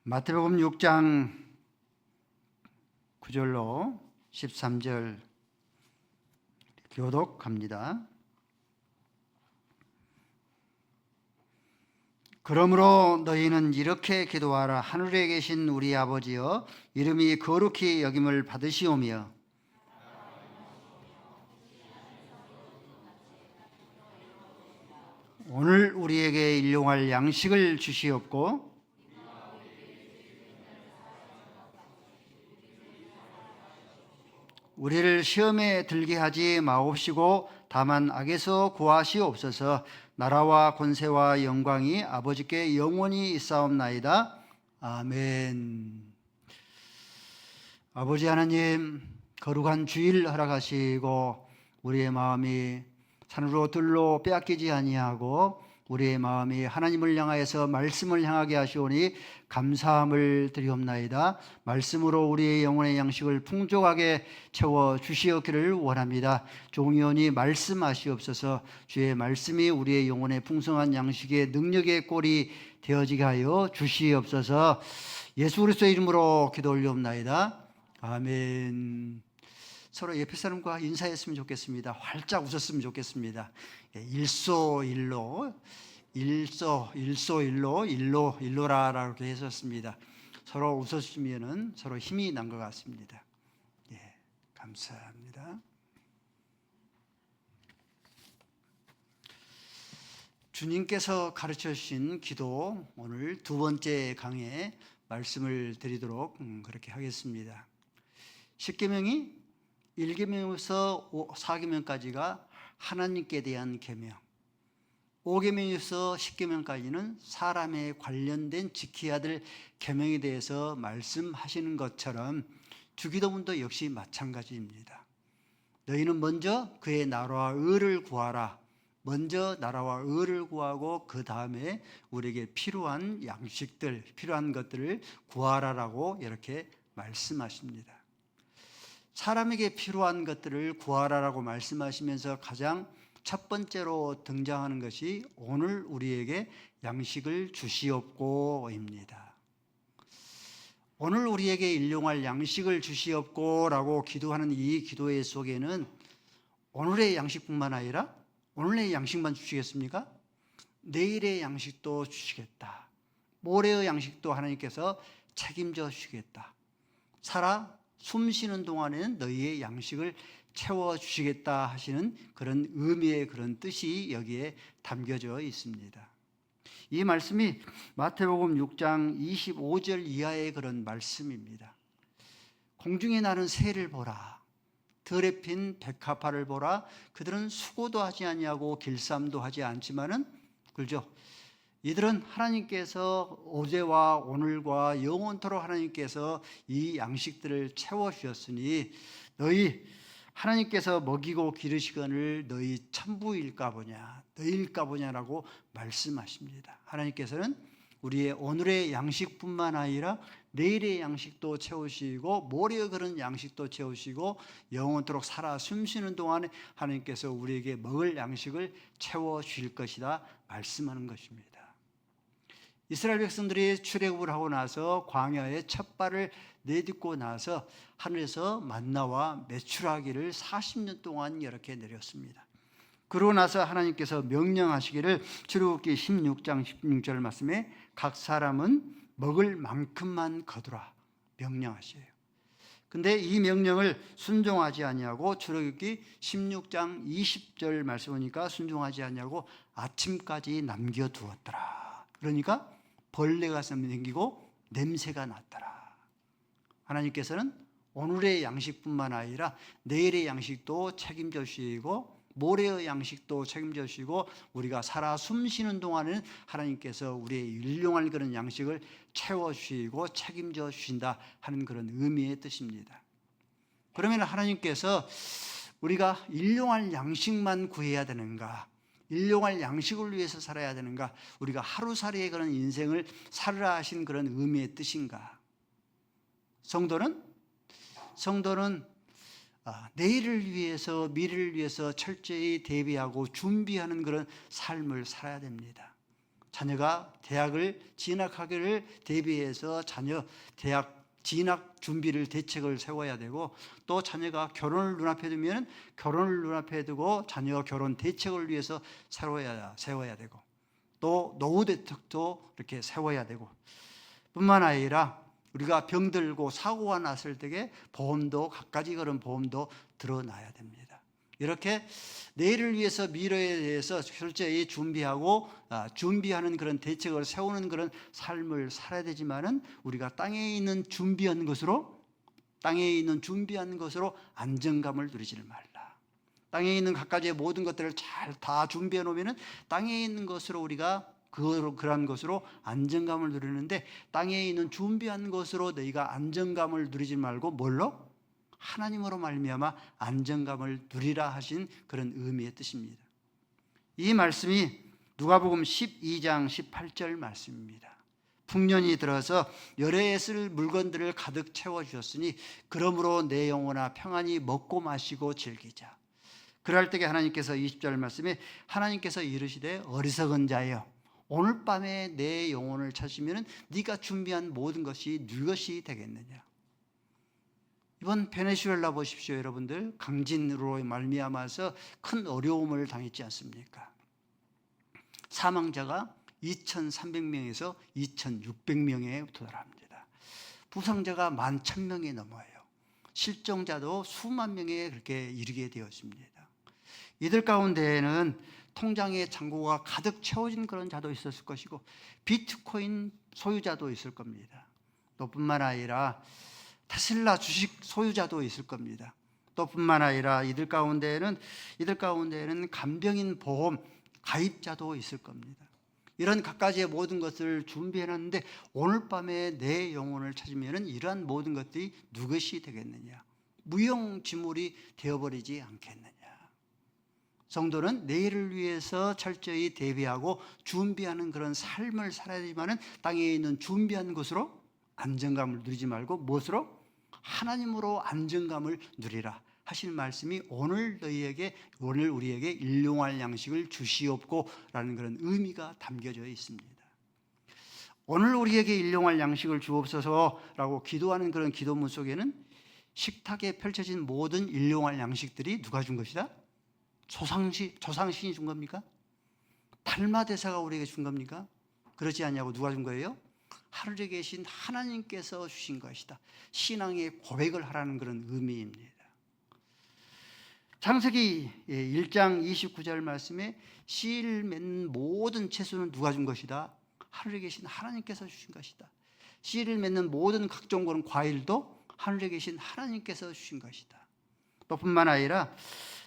마태복음 6장 9절로 13절 교독합니다. 그러므로 너희는 이렇게 기도하라. 하늘에 계신 우리 아버지여, 이름이 거룩히 여김을 받으시오며 오늘 우리에게 일용할 양식을 주시옵고 우리를 시험에 들게 하지 마옵시고 다만 악에서 구하시옵소서. 나라와 권세와 영광이 아버지께 영원히 있사옵나이다. 아멘. 아버지 하나님, 거룩한 주일 허락하시고 우리의 마음이 산으로 들로 빼앗기지 아니하고 우리의 마음이 하나님을 향하여서 말씀을 향하게 하시오니 감사함을 드리옵나이다. 말씀으로 우리의 영혼의 양식을 풍족하게 채워 주시옵기를 원합니다. 종이오니 말씀하시옵소서. 주의 말씀이 우리의 영혼의 풍성한 양식의 능력의 꼴이 되어지게 하여 주시옵소서. 예수 그리스도의 이름으로 기도 올리옵나이다. 아멘. 서로 옆에 사람과 인사했으면 좋겠습니다. 활짝 웃었으면 좋겠습니다. 일소일로 일로라라고 했었습니다. 서로 웃었으면 서로 힘이 난 것 같습니다. 예, 감사합니다. 주님께서 가르쳐 주신 기도, 오늘 두 번째 강에 말씀을 드리도록 그렇게 하겠습니다. 십계명이 1계명에서 4계명까지가 하나님께 대한 계명, 5계명에서 10계명까지는 사람에 관련된 지켜야 될 계명에 대해서 말씀하시는 것처럼 주기도문도 역시 마찬가지입니다. 너희는 먼저 그의 나라와 의를 구하라. 먼저 나라와 의를 구하고 그 다음에 우리에게 필요한 양식들, 필요한 것들을 구하라라고 이렇게 말씀하십니다. 사람에게 필요한 것들을 구하라라고 말씀하시면서 가장 첫 번째로 등장하는 것이 오늘 우리에게 양식을 주시옵고입니다. 오늘 우리에게 일용할 양식을 주시옵고라고 기도하는 이 기도의 속에는 오늘의 양식뿐만 아니라 오늘의 양식만 주시겠습니까? 내일의 양식도 주시겠다. 모레의 양식도 하나님께서 책임져 주시겠다. 살아 숨 쉬는 동안에는 너희의 양식을 채워주시겠다 하시는 그런 의미의 그런 뜻이 여기에 담겨져 있습니다. 이 말씀이 마태복음 6장 25절 이하의 그런 말씀입니다. 공중에 나는 새를 보라. 들에 핀 백합화를 보라. 그들은 수고도 하지 아니하고 길쌈도 하지 않지만은 그죠? 이들은 하나님께서 어제와 오늘과 영원토록 하나님께서 이 양식들을 채워주셨으니 너희 하나님께서 먹이고 기르시거늘 너희 천부일까 보냐, 너희일까 보냐라고 말씀하십니다. 하나님께서는 우리의 오늘의 양식뿐만 아니라 내일의 양식도 채우시고 모레의 그런 양식도 채우시고 영원토록 살아 숨쉬는 동안에 하나님께서 우리에게 먹을 양식을 채워주실 것이다 말씀하는 것입니다. 이스라엘 백성들이 출애굽을 하고 나서 광야에 첫 발을 내딛고 나서 하늘에서 만나와 메추라기를 40년 동안 이렇게 내렸습니다. 그러고 나서 하나님께서 명령하시기를 출애굽기 16장 16절 말씀에 각 사람은 먹을 만큼만 거두라 명령하셔요. 근데 이 명령을 순종하지 아니하고 출애굽기 16장 20절 말씀 보니까 순종하지 아니하고 아침까지 남겨두었더라. 그러니까 벌레가 생기고 냄새가 났더라. 하나님께서는 오늘의 양식뿐만 아니라 내일의 양식도 책임져 주시고 모레의 양식도 책임져 주시고 우리가 살아 숨쉬는 동안에는 하나님께서 우리의 일용할 그런 양식을 채워주시고 책임져 주신다 하는 그런 의미의 뜻입니다. 그러면 하나님께서 우리가 일용할 양식만 구해야 되는가? 일용할 양식을 위해서 살아야 되는가? 우리가 하루살이의 그런 인생을 살으라 하신 그런 의미의 뜻인가? 성도는 내일을 위해서 미래를 위해서 철저히 대비하고 준비하는 그런 삶을 살아야 됩니다. 자녀가 대학을 진학하기를 대비해서 자녀 대학 진학 준비를 대책을 세워야 되고, 또 자녀가 결혼을 눈앞에 두면 결혼을 눈앞에 두고 자녀 결혼 대책을 위해서 세워야 되고, 또 노후 대책도 이렇게 세워야 되고, 뿐만 아니라 우리가 병들고 사고가 났을 때에 보험도, 갖가지 그런 보험도 들어놔야 됩니다. 이렇게 내일을 위해서 미래에 대해서 철저히 준비하는 그런 대책을 세우는 그런 삶을 살아야 되지만은, 우리가 땅에 있는 준비한 것으로 안정감을 누리지를 말라. 땅에 있는 갖가지의 모든 것들을 잘 다 준비해 놓으면은 땅에 있는 것으로 우리가 그러한 것으로 안정감을 누리는데, 땅에 있는 준비한 것으로 너희가 안정감을 누리지 말고 뭘로? 하나님으로 말미암아 안정감을 누리라 하신 그런 의미의 뜻입니다. 이 말씀이 누가복음 12장 18절 말씀입니다. 풍년이 들어서 열애에 쓸 물건들을 가득 채워주셨으니 그러므로 내 영혼아 평안히 먹고 마시고 즐기자. 그럴 때에 하나님께서 20절 말씀에 하나님께서 이르시되 어리석은 자여 오늘 밤에 내 영혼을 찾으면 네가 준비한 모든 것이 네 것이 되겠느냐. 이번 베네수엘라 보십시오. 여러분들 강진으로 말미암아서 큰 어려움을 당했지 않습니까? 사망자가 2,300명에서 2,600명에 도달합니다. 부상자가 11,000명이 넘어요. 실종자도 수만 명에 그렇게 이르게 되었습니다. 이들 가운데에는 통장에 잔고가 가득 채워진 그런 자도 있었을 것이고, 비트코인 소유자도 있을 겁니다. 또 뿐만 아니라 테슬라 주식 소유자도 있을 겁니다. 또 뿐만 아니라 이들 가운데에는 간병인 보험 가입자도 있을 겁니다. 이런 갖가지의 모든 것을 준비해놨는데 오늘 밤에 내 영혼을 찾으면 이러한 모든 것들이 누구것이 되겠느냐? 무용지물이 되어버리지 않겠느냐? 성도는 내일을 위해서 철저히 대비하고 준비하는 그런 삶을 살아야 되지만은, 땅에 있는 준비한 것으로 안정감을 누리지 말고 무엇으로? 하나님으로 안정감을 누리라 하신 말씀이 오늘 우리에게 일용할 양식을 주시옵고라는 그런 의미가 담겨져 있습니다. 오늘 우리에게 일용할 양식을 주옵소서라고 기도하는 그런 기도문 속에는 식탁에 펼쳐진 모든 일용할 양식들이 누가 준 것이다? 조상신이 준 겁니까? 달마대사가 우리에게 준 겁니까? 그렇지 않냐고. 누가 준 거예요? 하늘에 계신 하나님께서 주신 것이다. 신앙의 고백을 하라는 그런 의미입니다. 창세기 1장 29절 말씀에 씨를 맺는 모든 채소는 누가 준 것이다? 하늘에 계신 하나님께서 주신 것이다. 씨를 맺는 모든 각종 그런 과일도 하늘에 계신 하나님께서 주신 것이다. 또 뿐만 아니라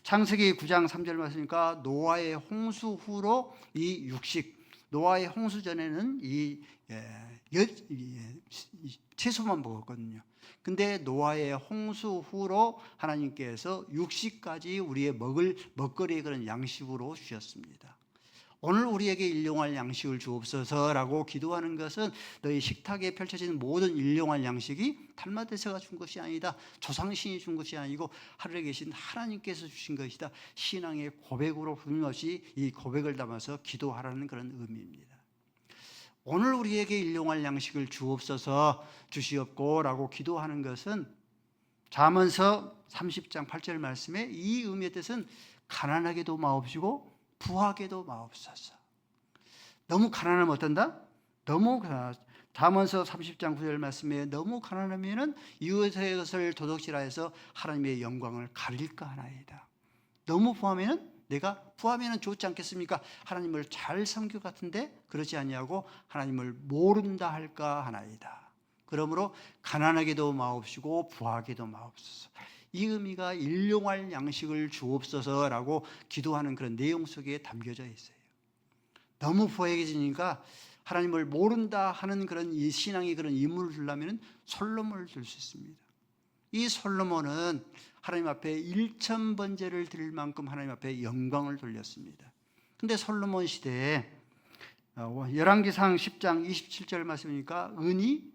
창세기 9장 3절 말씀이니까 노아의 홍수 후로 이 육식, 노아의 홍수 전에는 이 채소만 먹었거든요. 근데 노아의 홍수 후로 하나님께서 육식까지 우리의 먹거리의 그런 양식으로 주셨습니다. 오늘 우리에게 일용할 양식을 주옵소서라고 기도하는 것은 너희 식탁에 펼쳐진 모든 일용할 양식이 달마대사가 준 것이 아니다. 조상신이 준 것이 아니고 하늘에 계신 하나님께서 주신 것이다. 신앙의 고백으로 끊임없이 이 고백을 담아서 기도하라는 그런 의미입니다. 오늘 우리에게 일용할 양식을 주시옵고라고 기도하는 것은 잠언서 30장 8절 말씀에 이 의미의 뜻은 가난하게도 마옵시고 부하게도 마옵소서. 너무 가난하면 어떤다? 잠언서 30장 9절 말씀에 너무 가난하면은 이웃의 것을 도둑질하여서 하나님의 영광을 가릴까 하나이다. 너무 부하면은 좋지 않겠습니까? 하나님을 잘 섬길 것 같은데 그렇지 아니하고 하나님을 모른다 할까 하나이다. 그러므로 가난하게도 마옵시고 부하게도 마옵소서. 이 의미가 일용할 양식을 주옵소서라고 기도하는 그런 내용 속에 담겨져 있어요. 너무 부해지니까 하나님을 모른다 하는 그런 이 신앙의 그런 인물을 두려면 솔로몬을 들 수 있습니다. 이 솔로몬은 하나님 앞에 1,000번제를 드릴 만큼 하나님 앞에 영광을 돌렸습니다. 근데 솔로몬 시대에 열왕기상 10장 27절 말씀이니까 은이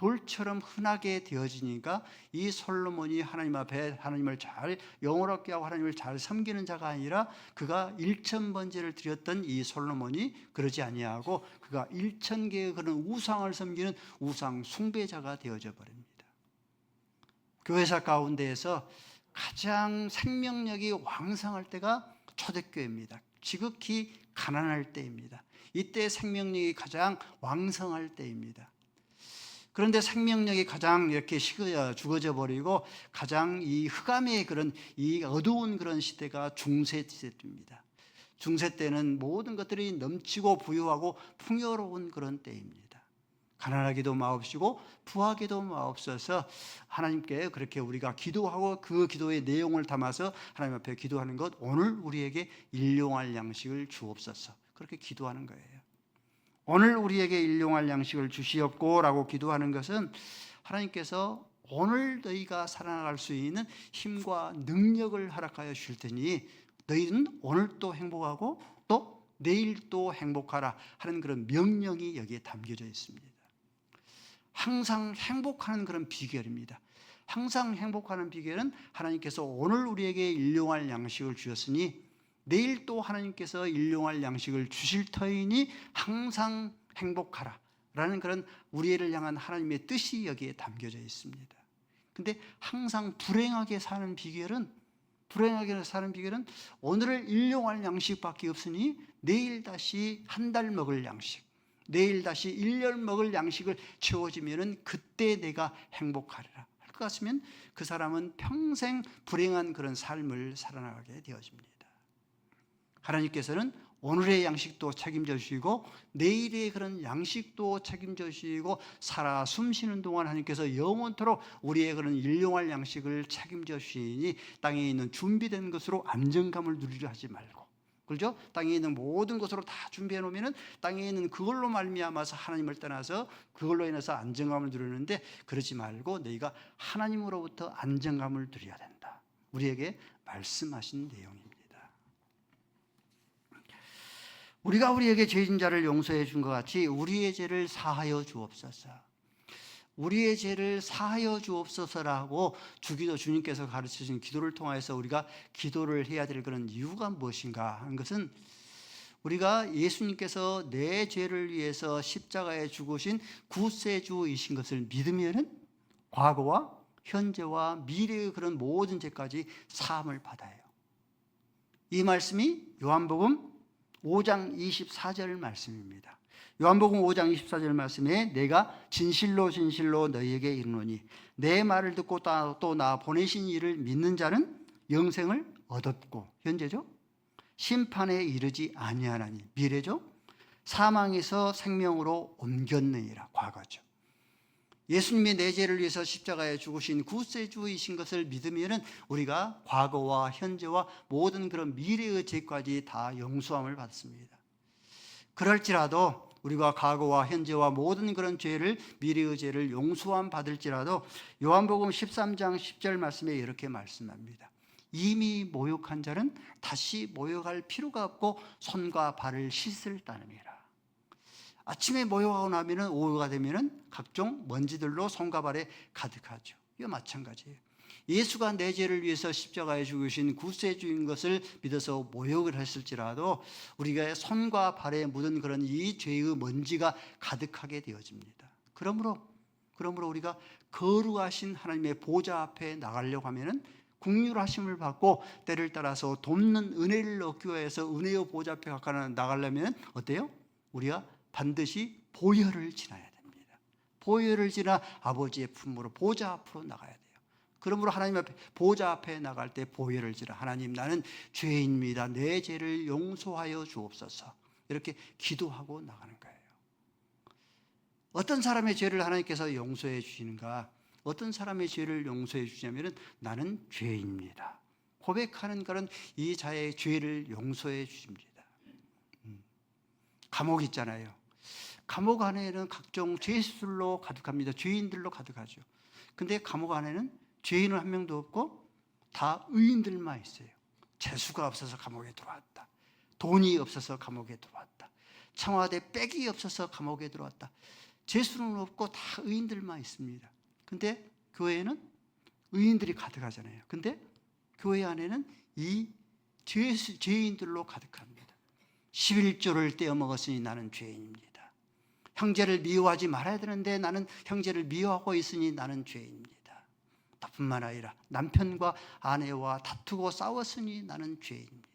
돌처럼 흔하게 되어지니까 이 솔로몬이 하나님 앞에 하나님을 잘 영원롭게 하고 하나님을 잘 섬기는 자가 아니라 그가 1000번제를 드렸던 이 솔로몬이 그러지 아니하고 그가 1000개의 그런 우상을 섬기는 우상 숭배자가 되어져 버립니다. 교회사 가운데에서 가장 생명력이 왕성할 때가 초대교회입니다. 지극히 가난할 때입니다. 이때 생명력이 가장 왕성할 때입니다. 그런데 생명력이 가장 이렇게 죽어져 버리고 가장 이 흑암의 그런 이 어두운 그런 시대가 중세 시대입니다. 중세 때는 모든 것들이 넘치고 부유하고 풍요로운 그런 때입니다. 가난하기도 마옵시고 부하기도 마옵소서. 하나님께 그렇게 우리가 기도하고 그 기도의 내용을 담아서 하나님 앞에 기도하는 것, 오늘 우리에게 일용할 양식을 주옵소서. 그렇게 기도하는 거예요. 오늘 우리에게 일용할 양식을 주시옵고 라고 기도하는 것은 하나님께서 오늘 너희가 살아나갈 수 있는 힘과 능력을 허락하여 주실 테니 너희는 오늘 또 행복하고 또 내일 또 행복하라 하는 그런 명령이 여기에 담겨져 있습니다. 항상 행복하는 그런 비결입니다. 항상 행복하는 비결은 하나님께서 오늘 우리에게 일용할 양식을 주셨으니 내일 또 하나님께서 일용할 양식을 주실 터이니 항상 행복하라 라는 그런 우리를 향한 하나님의 뜻이 여기에 담겨져 있습니다. 근데 항상 불행하게 사는 비결은 오늘을 일용할 양식밖에 없으니 내일 다시 한 달 먹을 양식, 내일 다시 1년 먹을 양식을 채워지면은 그때 내가 행복하리라 할 것 같으면 그 사람은 평생 불행한 그런 삶을 살아나가게 되어집니다. 하나님께서는 오늘의 양식도 책임져 주시고 내일의 그런 양식도 책임져 주시고 살아 숨쉬는 동안 하나님께서 영원토록 우리의 그런 일용할 양식을 책임져 주시니 땅에 있는 준비된 것으로 안정감을 누리려 하지 말고, 그렇죠? 땅에 있는 모든 것으로 다 준비해 놓으면은 땅에 있는 그걸로 말미암아서 하나님을 떠나서 그걸로 인해서 안정감을 누리는데 그러지 말고 너희가 하나님으로부터 안정감을 누려야 된다. 우리에게 말씀하신 내용입니다. 우리가 우리에게 죄진 자를 용서해 준 것 같이 우리의 죄를 사하여 주옵소서. 우리의 죄를 사하여 주옵소서라고 주님께서 가르치신 기도를 통해서 우리가 기도를 해야 될 그런 이유가 무엇인가 하는 것은 우리가 예수님께서 내 죄를 위해서 십자가에 죽으신 구세주이신 것을 믿으면은 과거와 현재와 미래의 그런 모든 죄까지 사함을 받아요. 이 말씀이 요한복음 5장 24절 말씀입니다. 요한복음 5장 24절 말씀에 내가 진실로 진실로 너희에게 이르노니 내 말을 듣고 또 나 보내신 이를 믿는 자는 영생을 얻었고, 현재죠, 심판에 이르지 아니하나니, 미래죠, 사망에서 생명으로 옮겼느니라, 과거죠. 예수님이 내 죄를 위해서 십자가에 죽으신 구세주이신 것을 믿으면 우리가 과거와 현재와 모든 그런 미래의 죄까지 다 용서함을 받습니다. 그럴지라도 우리가 과거와 현재와 모든 그런 죄를, 미래의 죄를 용서함 받을지라도 요한복음 13장 10절 말씀에 이렇게 말씀합니다. 이미 모욕한 자는 다시 모욕할 필요가 없고 손과 발을 씻을 따름이라. 아침에 모욕하고 나면은 오후가 되면은 각종 먼지들로 손과 발에 가득하죠. 이거 마찬가지예요. 예수가 내 죄를 위해서 십자가에 죽으신 구세주인 것을 믿어서 모욕을 했을지라도 우리가 손과 발에 묻은 그런 이 죄의 먼지가 가득하게 되어집니다. 그러므로 우리가 거룩하신 하나님의 보좌 앞에 나가려고 하면은 긍휼하심을 받고 때를 따라서 돕는 은혜를 얻기 위해서 은혜의 보좌 앞에 가까이 나가려면 어때요? 우리가 반드시 보혈을 지나야 됩니다. 보혈을 지나 아버지의 품으로 보좌 앞으로 나가야 돼요. 그러므로 하나님 앞에 보좌 앞에 나갈 때 보혈을 지나 하나님 나는 죄인입니다. 내 죄를 용서하여 주옵소서. 이렇게 기도하고 나가는 거예요. 어떤 사람의 죄를 하나님께서 용서해 주시는가? 어떤 사람의 죄를 용서해 주시냐면 나는 죄인입니다. 고백하는 그런 이 자의 죄를 용서해 주십니다. 감옥 있잖아요. 감옥 안에는 각종 죄수들로 가득합니다. 죄인들로 가득하죠. 근데 감옥 안에는 죄인은 한 명도 없고 다 의인들만 있어요. 재수가 없어서 감옥에 들어왔다. 돈이 없어서 감옥에 들어왔다. 청와대 백이 없어서 감옥에 들어왔다. 죄수는 없고 다 의인들만 있습니다. 근데 교회에는 의인들이 가득하잖아요. 근데 교회 안에는 이 죄인들로 가득합니다. 11조를 떼어 먹었으니 나는 죄인입니다. 형제를 미워하지 말아야 되는데 나는 형제를 미워하고 있으니 나는 죄인입니다. 뿐만 아니라 남편과 아내와 다투고 싸웠으니 나는 죄인입니다.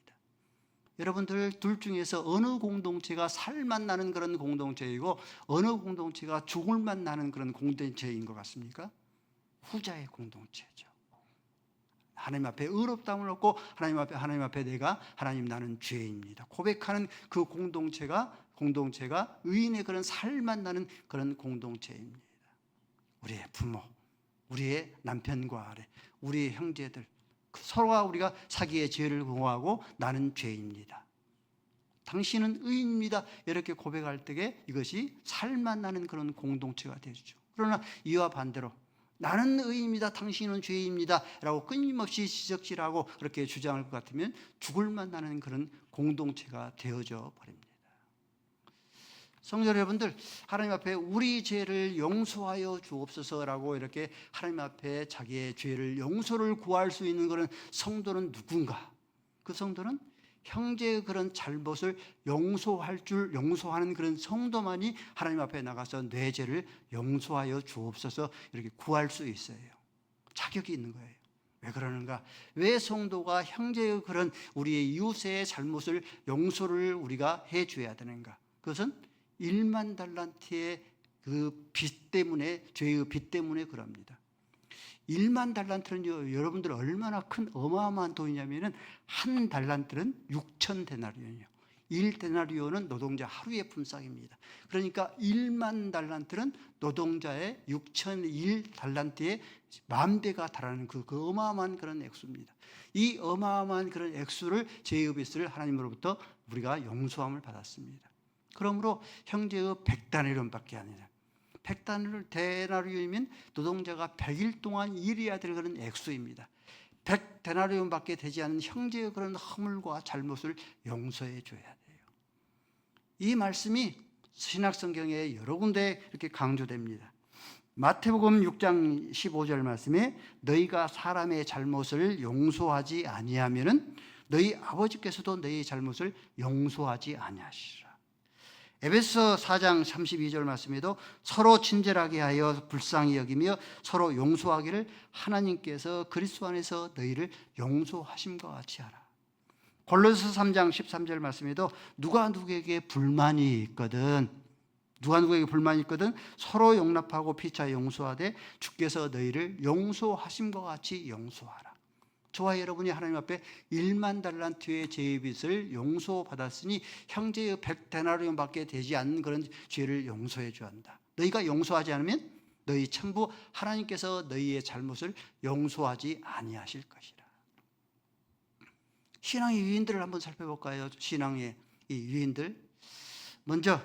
여러분들 둘 중에서 어느 공동체가 살맛 나는 그런 공동체이고 어느 공동체가 죽을맛 나는 그런 공동체인 것 같습니까? 후자의 공동체죠. 하나님 앞에 의롭다함을 얻고 하나님 앞에 내가 하나님 나는 죄인입니다. 고백하는 그 공동체가 의인의 그런 살맛 나는 그런 공동체입니다. 우리의 부모, 우리의 남편과 아내, 우리의 형제들, 서로가 우리가 자기의 죄를 공허하고 나는 죄입니다. 당신은 의인입니다. 이렇게 고백할 때에 이것이 살맛 나는 그런 공동체가 되죠. 그러나 이와 반대로 나는 의인입니다. 당신은 죄인입니다. 라고 끊임없이 지적질하고 그렇게 주장할 것 같으면 죽을 만나는 그런 공동체가 되어져 버립니다. 성도 여러분들, 하나님 앞에 우리 죄를 용서하여 주옵소서라고 이렇게 하나님 앞에 자기의 죄를 용서를 구할 수 있는 그런 성도는 누군가? 그 성도는 형제의 그런 잘못을 용서하는 그런 성도만이 하나님 앞에 나가서 내 죄를 용서하여 주옵소서 이렇게 구할 수 있어요. 자격이 있는 거예요. 왜 그러는가? 왜 성도가 형제의 그런 우리의 이웃의 잘못을 용서를 우리가 해줘야 되는가? 그것은 1만 달란트의 그 빚 때문에, 죄의 빚 때문에 그럽니다. 1만 달란트는 여러분들 얼마나 큰 어마어마한 돈이냐면은 한 달란트는 6천 데나리온이요. 1데나리온은 노동자 하루의 품삯입니다. 그러니까 1만 달란트는 노동자의 6천 1달란트의 만 배가 달하는 그 어마어마한 그런 액수입니다. 이 어마어마한 그런 액수를 죄의 빚을 하나님으로부터 우리가 용서함을 받았습니다. 그러므로 형제의 100데나리온밖에 아니라 100데나리온이면 노동자가 100일 동안 일해야 될 그런 액수입니다. 100데나리온밖에 되지 않은 형제의 그런 허물과 잘못을 용서해 줘야 돼요. 이 말씀이 신약성경에 여러 군데 이렇게 강조됩니다. 마태복음 6장 15절 말씀에 너희가 사람의 잘못을 용서하지 아니하면은 너희 아버지께서도 너희 잘못을 용서하지 아니하시리라. 에베소 4장 32절 말씀에도 서로 친절하게 하여 불쌍히 여기며 서로 용서하기를 하나님께서 그리스도 안에서 너희를 용서하심과 같이 하라. 골로새 3장 13절 말씀에도 누가 누구에게 불만이 있거든 서로 용납하고 피차 용서하되 주께서 너희를 용서하심과 같이 용서하라. 저와 여러분이 하나님 앞에 1만 달란트의 죄의 빚을 용서받았으니 형제의 100데나리온밖에 되지 않는 그런 죄를 용서해 줘야 한다. 너희가 용서하지 않으면 너희 천부 하나님께서 너희의 잘못을 용서하지 아니하실 것이라. 신앙의 유인들을 한번 살펴볼까요? 신앙의 이 유인들. 먼저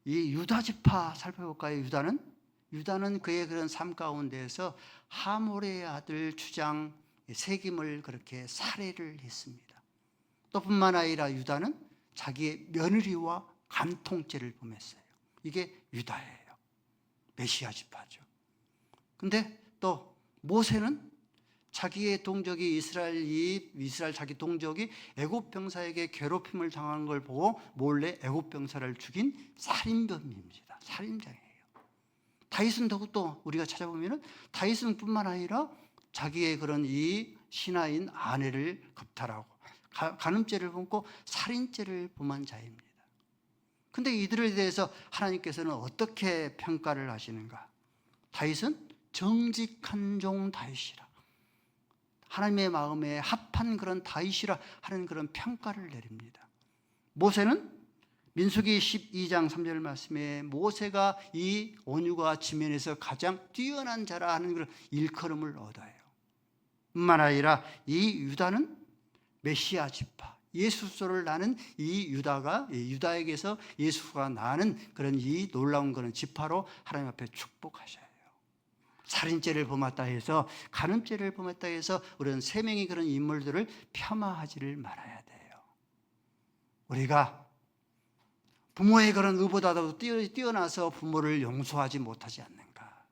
이 유다 지파 살펴볼까요? 유다는 그의 그런 삶 가운데에서 하몰의 아들 주장 세김을 그렇게 살해를 했습니다. 또 뿐만 아니라 유다는 자기의 며느리와 간통죄를 범했어요. 이게 유다예요. 메시아 지파죠. 근데 또 모세는 자기의 동족이 이스라엘 자기 동족이 애굽 병사에게 괴롭힘을 당하는 걸 보고 몰래 애굽 병사를 죽인 살인범입니다. 살인자예요. 다윗은 더욱더 우리가 찾아보면은 다윗은 뿐만 아니라 자기의 그런 이 신하인 아내를 겁탈하고 간음죄를 범고 살인죄를 범한 자입니다. 근데 이들에 대해서 하나님께서는 어떻게 평가를 하시는가? 다윗은 정직한 종 다윗이라, 하나님의 마음에 합한 그런 다윗이라 하는 그런 평가를 내립니다. 모세는 민수기 12장 3절 말씀에 모세가 이 온유가 지면에서 가장 뛰어난 자라 하는 그런 일컬음을 얻어요. 뿐만 아니라 이 유다는 메시아 지파, 예수소를 나는 이 유다에게서 예수가 나는 그런 이 놀라운 그런 지파로 하나님 앞에 축복하셔요. 살인죄를 범했다 해서, 간음죄를 범했다 해서 우리는 세 명의 그런 인물들을 폄하하지를 말아야 돼요. 우리가 부모의 그런 의보다도 뛰어나서 부모를 용서하지 못하지 않는가?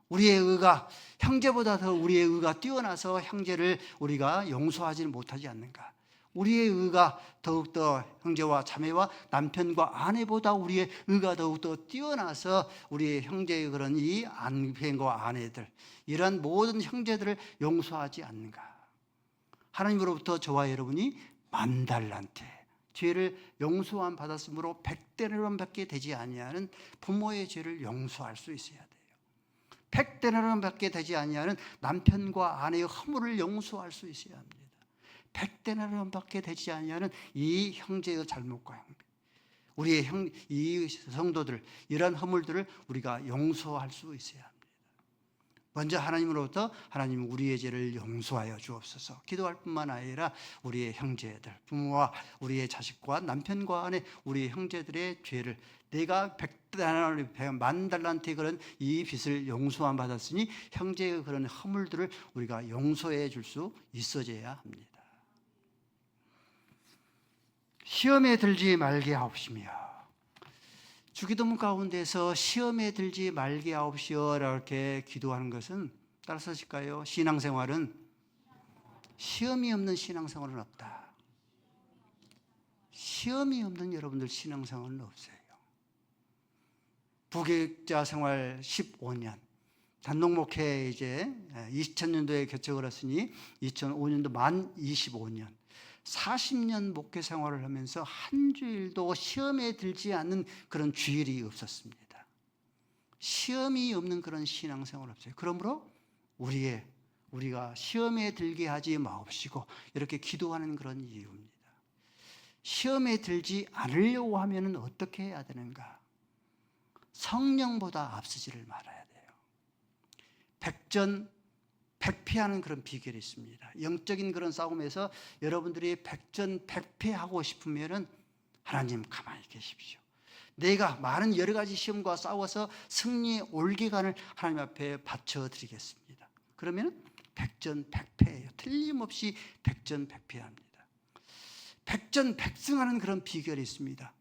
우리의 의가 형제보다 더 우리의 의가 뛰어나서 형제를 우리가 용서하지 못하지 않는가? 우리의 의가 더욱더 형제와 자매와 남편과 아내보다 우리의 의가 더욱더 뛰어나서 우리의 형제의 그런 이 남편과 아내들, 이러한 모든 형제들을 용서하지 않는가? 하나님으로부터 저와 여러분이 10,000달란트 죄를 용서함 받았으므로 100데나리온밖에 되지 아니하는 부모의 죄를 용서할 수 있어야 돼요. 100데나리온밖에 되지 아니하는 남편과 아내의 허물을 용서할 수 있어야 합니다. 100데나리온밖에 되지 아니하는 이 형제의 잘못과 우리의 이 성도들, 이러한 허물들을 우리가 용서할 수 있어야 합니다. 먼저 하나님으로부터 하나님 우리의 죄를 용서하여 주옵소서 기도할 뿐만 아니라 우리의 형제들, 부모와 우리의 자식과 남편과 아내, 우리의 형제들의 죄를 내가 10,000달란트의 그런 이 빚을 용서함 받았으니 형제의 그런 허물들을 우리가 용서해 줄 수 있어져야 합니다. 시험에 들지 말게 하옵시며, 주기도문 가운데서 시험에 들지 말게 하옵시오 이렇게 기도하는 것은 따라서 하실까요? 신앙생활은 시험이 없는 신앙생활은 없다. 시험이 없는 여러분들 신앙생활은 없어요. 부교육자 생활 15년, 단독목회 이제 2000년도에 개척을 했으니 2005년도 만 25년, 40년 목회 생활을 하면서 한 주일도 시험에 들지 않는 그런 주일이 없었습니다. 시험이 없는 그런 신앙생활 없어요. 그러므로 우리가 시험에 들게 하지 마옵시고 이렇게 기도하는 그런 이유입니다. 시험에 들지 않으려고 하면 어떻게 해야 되는가? 성령보다 앞서지를 말아야 돼요. 백전백패하는 그런 비결이 있습니다. 영적인 그런 싸움에서 여러분들이 백전백패하고 싶으면은 하나님 가만히 계십시오. 내가 많은 여러 가지 시험과 싸워서 승리의 올개간을 하나님 앞에 바쳐드리겠습니다. 그러면 백전백패예요. 틀림없이 백전백패합니다. 백전백승하는 그런 비결이 있습니다.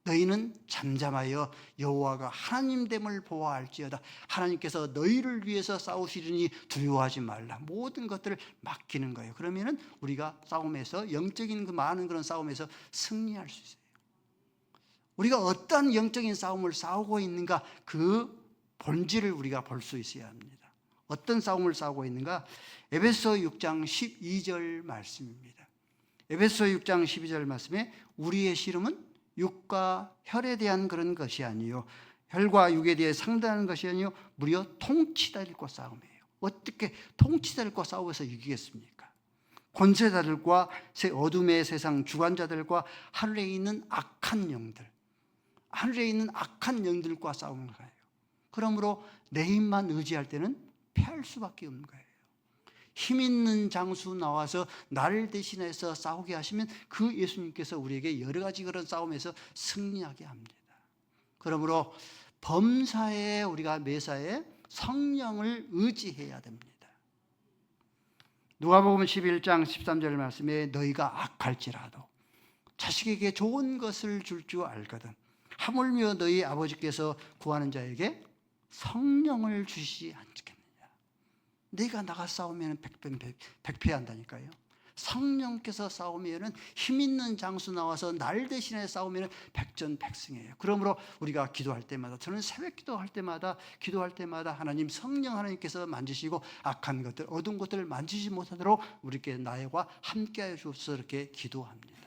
너희는 잠잠하여 여호와가 하나님됨을 보아할지어다. 하나님께서 너희를 위해서 싸우시리니 두려워하지 말라. 모든 것들을 맡기는 거예요. 그러면은 우리가 싸움에서 영적인 그 많은 그런 싸움에서 승리할 수 있어요. 우리가 어떤 영적인 싸움을 싸우고 있는가 그 본질을 우리가 볼 수 있어야 합니다. 어떤 싸움을 싸우고 있는가? 에베소 6장 12절 말씀입니다. 에베소 6장 12절 말씀에 우리의 씨름은 육과 혈에 대한 그런 것이 아니요 혈과 육에 대해 상대하는 것이 아니요 무려 통치자들과 싸움이에요. 어떻게 통치자들과 싸워서 이기겠습니까? 권세자들과 어둠의 세상 주관자들과 하늘에 있는 악한 영들과 싸우는 거예요. 그러므로 내 힘만 의지할 때는 패할 수밖에 없는 거예요. 힘 있는 장수 나와서 나를 대신해서 싸우게 하시면 그 예수님께서 우리에게 여러 가지 그런 싸움에서 승리하게 합니다. 그러므로 범사에 우리가 매사에 성령을 의지해야 됩니다. 누가복음 11장 13절 말씀에 너희가 악할지라도 자식에게 좋은 것을 줄 줄 알거든 하물며 너희 아버지께서 구하는 자에게 성령을 주시지 않겠느냐. 내가 나가 싸우면 백패한다니까요. 성령께서 싸우면 힘 있는 장수 나와서 날 대신해 싸우면 백전백승이에요. 그러므로 우리가 기도할 때마다, 저는 새벽 기도할 때마다 하나님 성령 하나님께서 만지시고 악한 것들, 어두운 것들을 만지지 못하도록 우리께 나와 함께하여 주옵소서 이렇게 기도합니다.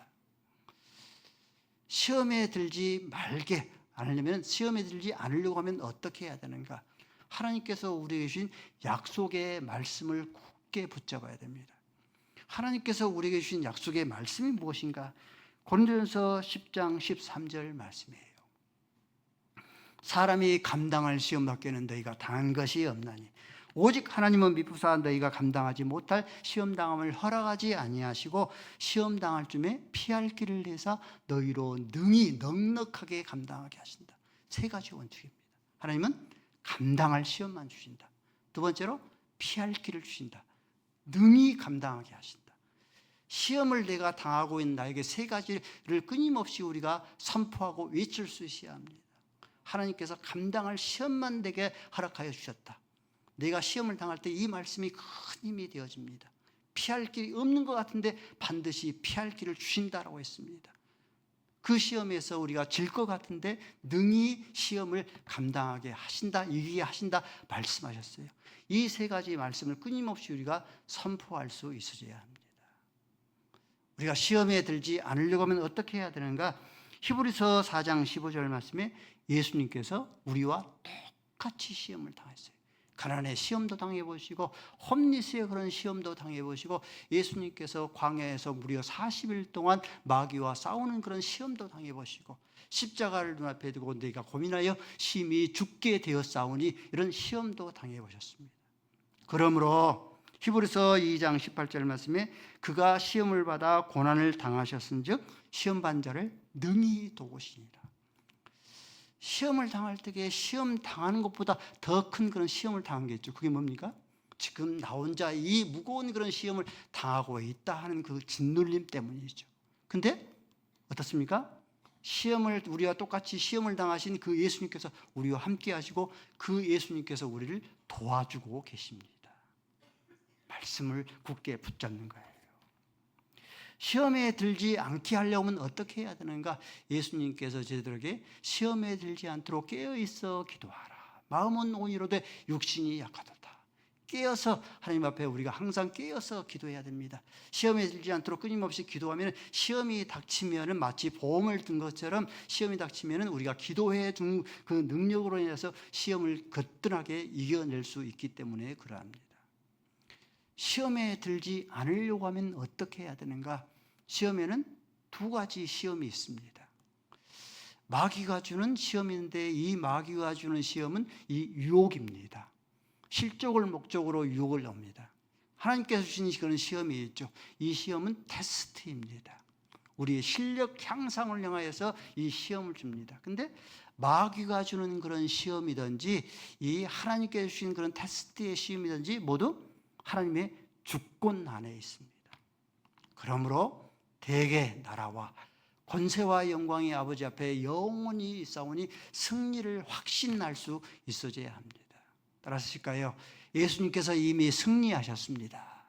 시험에 들지 말게 않으려면, 시험에 들지 않으려고 하면 어떻게 해야 되는가? 하나님께서 우리에게 주신 약속의 말씀을 굳게 붙잡아야 됩니다. 하나님께서 우리에게 주신 약속의 말씀이 무엇인가? 고린도전서 10장 13절 말씀이에요. 사람이 감당할 시험 밖에는 너희가 당한 것이 없나니 오직 하나님은 미쁘사 너희가 감당하지 못할 시험 당함을 허락하지 아니하시고 시험 당할 쯤에 피할 길을 내사 너희로 능히 넉넉하게 감당하게 하신다. 세 가지 원칙입니다. 하나님은 감당할 시험만 주신다. 두 번째로 피할 길을 주신다. 능히 감당하게 하신다. 시험을 내가 당하고 있는 나에게 세 가지를 끊임없이 우리가 선포하고 외칠 수 있어야 합니다. 하나님께서 감당할 시험만 되게 허락하여 주셨다. 내가 시험을 당할 때 이 말씀이 큰 힘이 되어집니다. 피할 길이 없는 것 같은데 반드시 피할 길을 주신다라고 했습니다. 그 시험에서 우리가 질 것 같은데 능히 시험을 감당하게 하신다, 이기게 하신다 말씀하셨어요. 이 세 가지 말씀을 끊임없이 우리가 선포할 수 있어야 합니다. 우리가 시험에 들지 않으려고 하면 어떻게 해야 되는가? 히브리서 4장 15절 말씀에 예수님께서 우리와 똑같이 시험을 당했어요. 가난의 시험도 당해보시고 홈리스의 그런 시험도 당해보시고 예수님께서 광야에서 무려 40일 동안 마귀와 싸우는 그런 시험도 당해보시고 십자가를 눈앞에 두고 내가 고민하여 심히 죽게 되었사오니 이런 시험도 당해보셨습니다. 그러므로 히브리서 2장 18절 말씀에 그가 시험을 받아 고난을 당하셨은즉 시험 반자를 능히 도우시니라. 시험을 당할 때에 시험 당하는 것보다 더 큰 그런 시험을 당한 게 있죠. 그게 뭡니까? 지금 나 혼자 이 무거운 그런 시험을 당하고 있다 하는 그 짓눌림 때문이죠. 근데 어떻습니까? 시험을 우리와 똑같이 시험을 당하신 그 예수님께서 우리와 함께 하시고 그 예수님께서 우리를 도와주고 계십니다. 말씀을 굳게 붙잡는 거예요. 시험에 들지 않게 하려면 어떻게 해야 되는가? 예수님께서 저희들에게 시험에 들지 않도록 깨어있어 기도하라. 마음은 온이로되 육신이 약하도다. 깨어서 하나님 앞에 우리가 항상 깨어서 기도해야 됩니다. 시험에 들지 않도록 끊임없이 기도하면 시험이 닥치면 마치 보험을 든 것처럼 시험이 닥치면 우리가 기도해 준 그 능력으로 인해서 시험을 거뜬하게 이겨낼 수 있기 때문에 그러합니다. 시험에 들지 않으려고 하면 어떻게 해야 되는가? 시험에는 두 가지 시험이 있습니다. 마귀가 주는 시험이 있는데 이 마귀가 주는 시험은 이 유혹입니다. 실족을 목적으로 유혹을 넣습니다. 하나님께서 주신 그런 시험이 있죠. 이 시험은 테스트입니다. 우리의 실력 향상을 향하여서 이 시험을 줍니다. 근데 마귀가 주는 그런 시험이든지 이 하나님께서 주신 그런 테스트의 시험이든지 모두 하나님의 주권 안에 있습니다. 그러므로 대개 나라와 권세와 영광이 아버지 앞에 영원히 있사오니 승리를 확신할 수 있어져야 합니다. 따라하실까요? 예수님께서 이미 승리하셨습니다.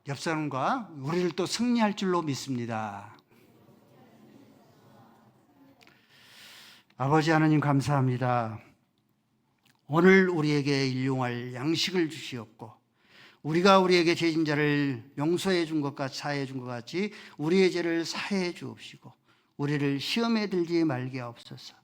옆 사람과 우리를 또 승리할 줄로 믿습니다. 아버지 하나님 감사합니다. 오늘 우리에게 일용할 양식을 주시옵고 우리가 우리에게 죄진 자를 용서해 준 것 같이 사해 준 것 같이 우리의 죄를 사해 주옵시고 우리를 시험에 들지 말게 하옵소서.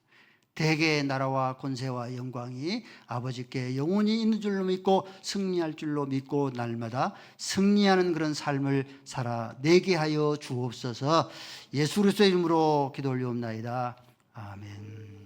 대개의 나라와 권세와 영광이 아버지께 영원히 있는 줄로 믿고 승리할 줄로 믿고 날마다 승리하는 그런 삶을 살아내게 하여 주옵소서. 예수 그리스도의 이름으로 기도 올리옵나이다. 아멘.